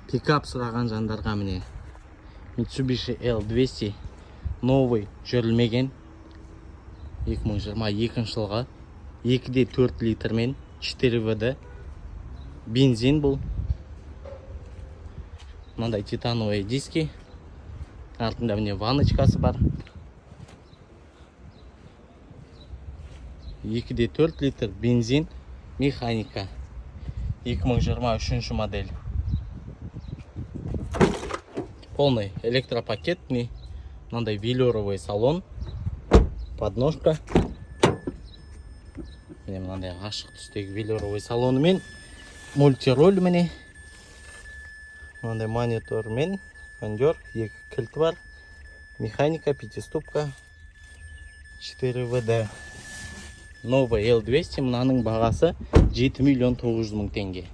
Пикап сұраған жандарға міне Mitsubishi L200 новый жүрілмеген 2022 жылғы 2,4 литрмен 4 бензин бұл. Мынандай титановые диски. Артында міне ванночкасы бар. 2,4 литр бензин, механика. 2023 модель. Полный электропакет. Мынандай велюровый салон. Подножка. Міне мынандай ашық түстегі велюровый салонымен. Мультироль міне. Мынандай монитормен. Кондер. 2 кілті бар. Механика, 5-ступка. 4 новый L200. Мынаның бағасы 7 900 000 теңге.